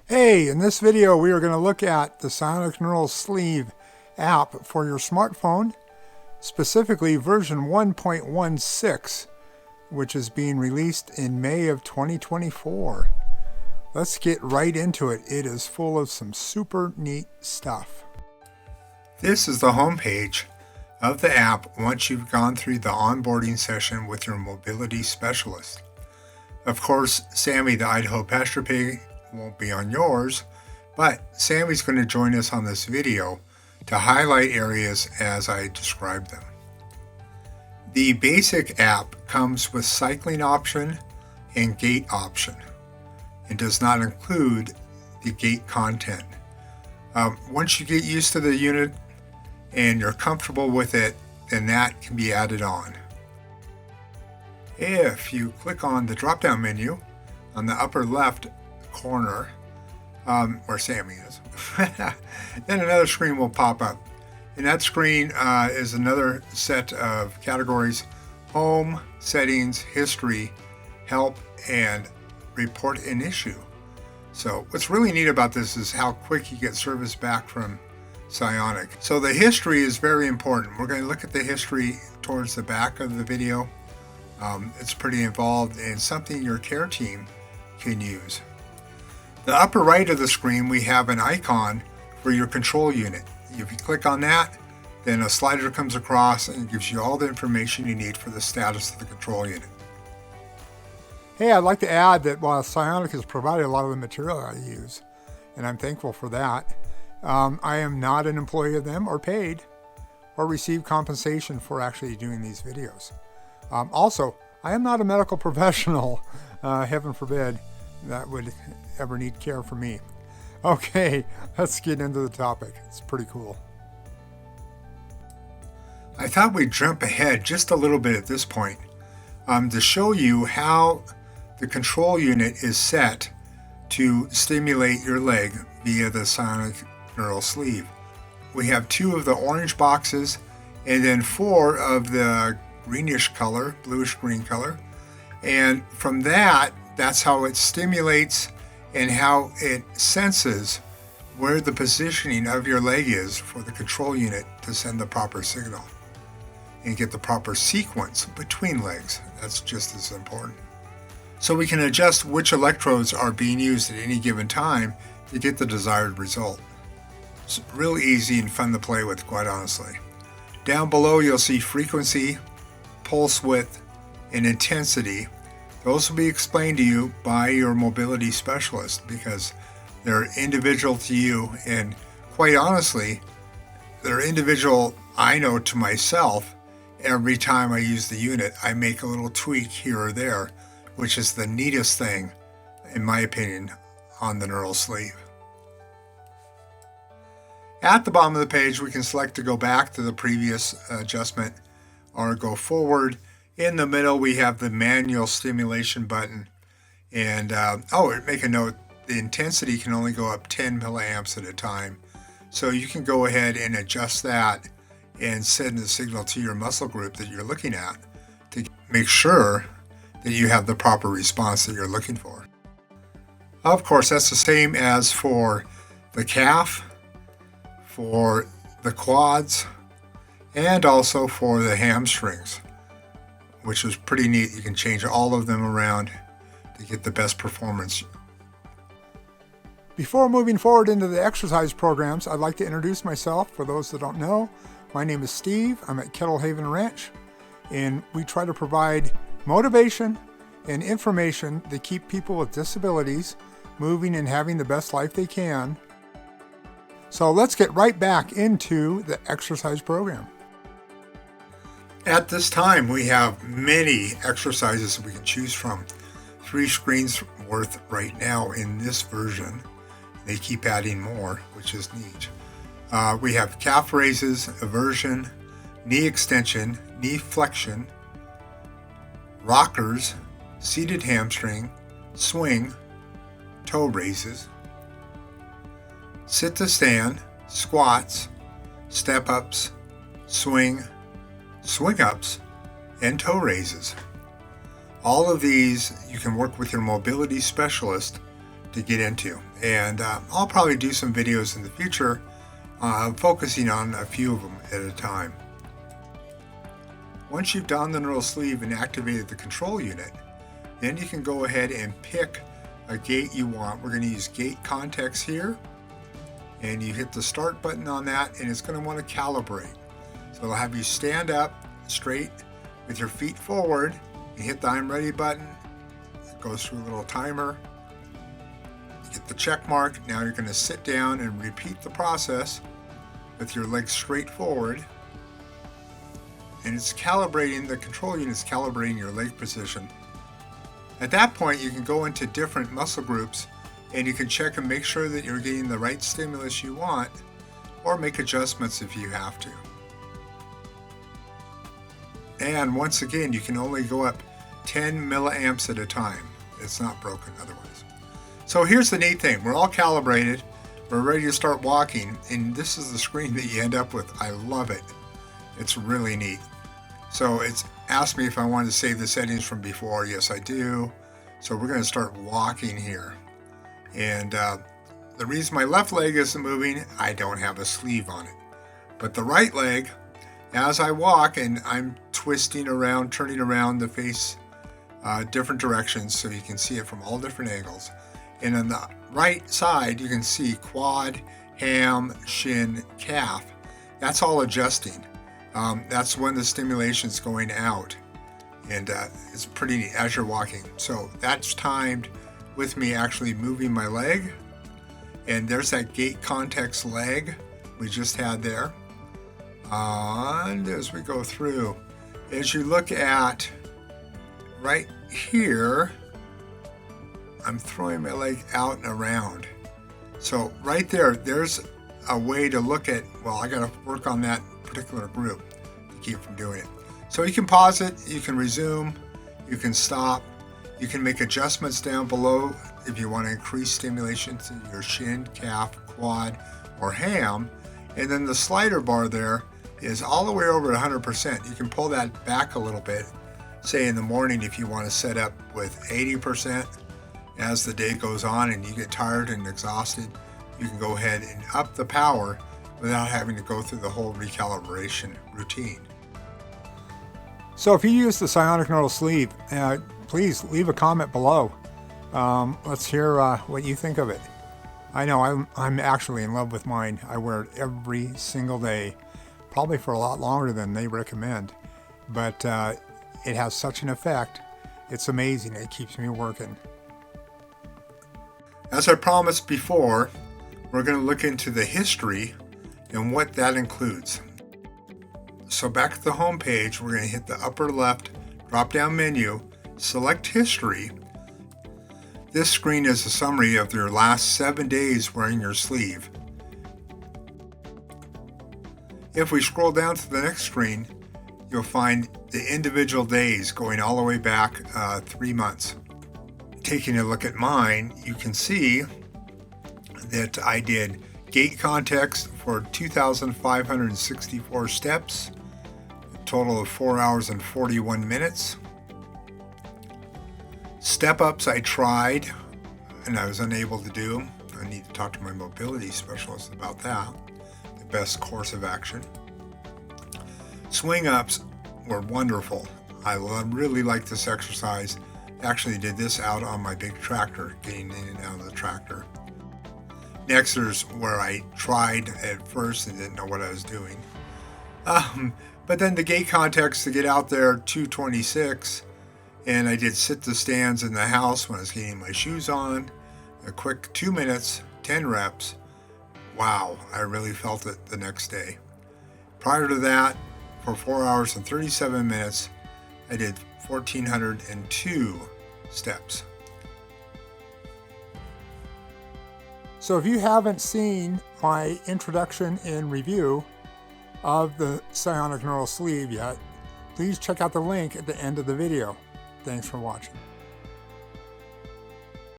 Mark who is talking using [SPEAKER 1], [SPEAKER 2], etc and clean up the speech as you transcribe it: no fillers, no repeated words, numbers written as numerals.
[SPEAKER 1] Hey, in this video we are going to look at the Cionic Neural Sleeve app for your smartphone, specifically version 1.16, which is being released in May of 2024. Let's get right into it. It is full of some super neat stuff. This is the home page of the app once you've gone through the onboarding session with your mobility specialist. Of course, Sammy the Idaho pasture pig won't be on yours, but Sammy's going to join us on this video to highlight areas as I describe them. The basic app comes with cycling option and gait option and does not include the gait content. Once you get used to the unit and you're comfortable with it, then that can be added on. If you click on the drop-down menu on the upper left corner, where Sammy is, then another screen will pop up. And that screen is another set of categories: home, settings, history, help, and report an issue. So what's really neat about this is how quick you get service back from Cionic. So the history is very important. We're going to look at the history towards the back of the video. It's pretty involved and something your care team can use. The upper right of the screen, we have an icon for your control unit. If you click on that, then a slider comes across and gives you all the information you need for the status of the control unit. Hey, I'd like to add that while Cionic has provided a lot of the material I use, and I'm thankful for that, I am not an employee of them or paid or receive compensation for actually doing these videos. Also, I am not a medical professional, heaven forbid that would ever need care from me. Okay, let's get into the topic. It's pretty cool. I thought we'd jump ahead just a little bit at this point to show you how the control unit is set to stimulate your leg via the Cionic Neural Sleeve. We have 2 of the orange boxes and then 4 of the greenish color, bluish green color. And from that's how it stimulates and how it senses where the positioning of your leg is for the control unit to send the proper signal and get the proper sequence between legs. That's just as important. So we can adjust which electrodes are being used at any given time to get the desired result. It's real easy and fun to play with, quite honestly. Down below you'll see frequency, pulse width, and intensity. Those will be explained to you by your mobility specialist because they're individual to you, and quite honestly, they're individual. I know to myself, every time I use the unit, I make a little tweak here or there, which is the neatest thing, in my opinion, on the neural sleeve. At the bottom of the page, we can select to go back to the previous adjustment or go forward. In the middle, we have the manual stimulation button. And, make a note, the intensity can only go up 10 milliamps at a time. So you can go ahead and adjust that and send the signal to your muscle group that you're looking at to make sure that you have the proper response that you're looking for. Of course, that's the same as for the calf, for the quads, and also for the hamstrings, which is pretty neat. You can change all of them around to get the best performance. Before moving forward into the exercise programs, I'd like to introduce myself. For those that don't know, my name is Steve. I'm at Kettle Ranch, and we try to provide motivation and information to keep people with disabilities moving and having the best life they can. So let's get right back into the exercise program. At this time, we have many exercises we can choose from. 3 screens worth right now in this version. They keep adding more, which is neat. We have calf raises, eversion, knee extension, knee flexion, rockers, seated hamstring, swing, toe raises, sit to stand, squats, step ups, swing, swing ups, and toe raises. All of these you can work with your mobility specialist to get into. And I'll probably do some videos in the future focusing on a few of them at a time. Once you've donned the neural sleeve and activated the control unit, then you can go ahead and pick a gait you want. We're going to use gait context here, and you hit the start button on that, and it's going to want to calibrate. So it'll have you stand up straight with your feet forward. You hit the I'm ready button. It goes through a little timer. You get the check mark. Now you're going to sit down and repeat the process with your legs straight forward. And it's calibrating, the control unit is calibrating your leg position. At that point, you can go into different muscle groups and you can check and make sure that you're getting the right stimulus you want, or make adjustments if you have to. And once again, you can only go up 10 milliamps at a time. It's not broken otherwise. So here's the neat thing. We're all calibrated. We're ready to start walking, and this is the screen that you end up with. I love it. It's really neat. So it's asked me if I wanted to save the settings from before. Yes, I do. So we're going to start walking here. And the reason my left leg isn't moving, I don't have a sleeve on it. But the right leg, as I walk and I'm twisting around, turning around the face different directions so you can see it from all different angles. And on the right side, you can see quad, ham, shin, calf. That's all adjusting. That's when the stimulation's going out. And it's pretty neat as you're walking. So that's timed with me actually moving my leg. And there's that gait context leg we just had there. And as we go through, as you look at right here, I'm throwing my leg out and around. So right there, there's a way to look at, well, I got to work on that particular group to keep from doing it. So you can pause it, you can resume, you can stop, you can make adjustments down below if you want to increase stimulation to your shin, calf, quad, or ham. And then the slider bar there is all the way over at 100%. You can pull that back a little bit, say in the morning if you want to set up with 80%. As the day goes on and you get tired and exhausted, you can go ahead and up the power without having to go through the whole recalibration routine. So if you use the Cionic Neural Sleeve, please leave a comment below. Let's hear what you think of it. I know I'm actually in love with mine. I wear it every single day, probably for a lot longer than they recommend. But it has such an effect. It's amazing. It keeps me working. As I promised before, we're going to look into the history and what that includes. So back at the home page, we're going to hit the upper left drop-down menu, select history. This screen is a summary of your last 7 days wearing your sleeve. If we scroll down to the next screen, you'll find the individual days going all the way back 3 months. Taking a look at mine, you can see that I did gait context for 2,564 steps, a total of 4 hours and 41 minutes. Step ups I tried and I was unable to do. I need to talk to my mobility specialist about that. The best course of action. Swing ups were wonderful. I really like this exercise. Actually did this out on my big tractor, getting in and out of the tractor. Next, there's where I tried at first and didn't know what I was doing. But then the gait context to get out there, 226, and I did sit the stands in the house when I was getting my shoes on. A quick 2 minutes, 10 reps. Wow, I really felt it the next day. Prior to that, for 4 hours and 37 minutes, I did 1,402 steps. So if you haven't seen my introduction and review of the Cionic Neural Sleeve yet, please check out the link at the end of the video. Thanks for watching.